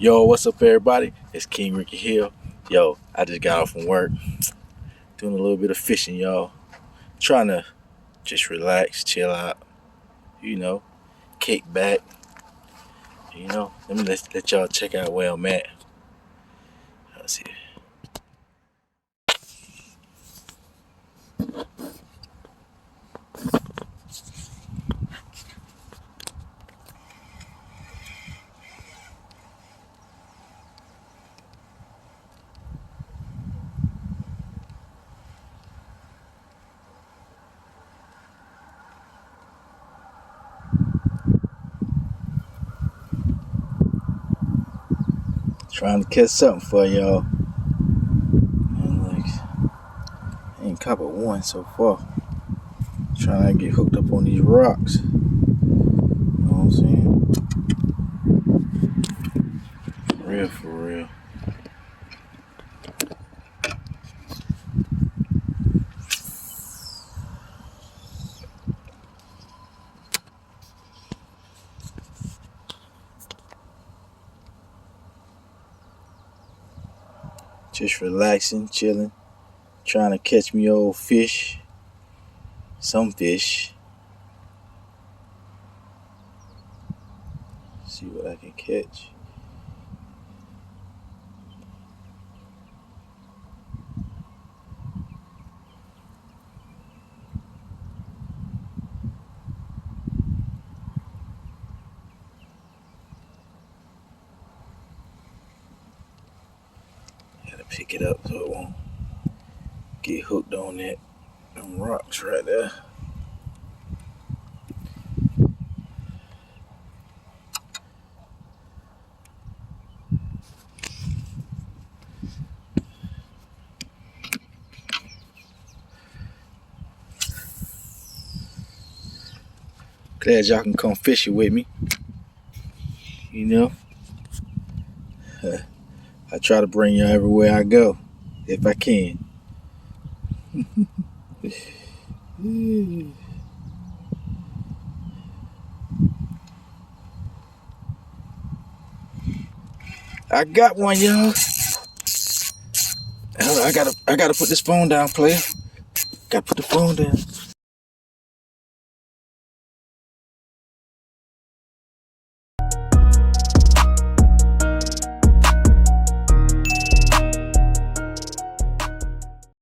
Yo, what's up, everybody? It's King Ricky Hill. Yo, I just got off from work, doing a little bit of fishing, y'all. Trying to just relax, chill out, you know, kick back, Let y'all check out where I'm at. Let's see. Trying to catch something for y'all. And I ain't caught but one so far. Trying to get hooked up on these rocks. You know what I'm saying? For real. Just relaxing, chilling, trying to catch me old fish. Some fish. See what I can catch. Gotta pick it up so it won't get hooked on them rocks right there. Glad y'all can come fishing with me. You know, I try to bring y'all everywhere I go, if I can. I got one, y'all. I gotta put this phone down, player. Gotta put the phone down.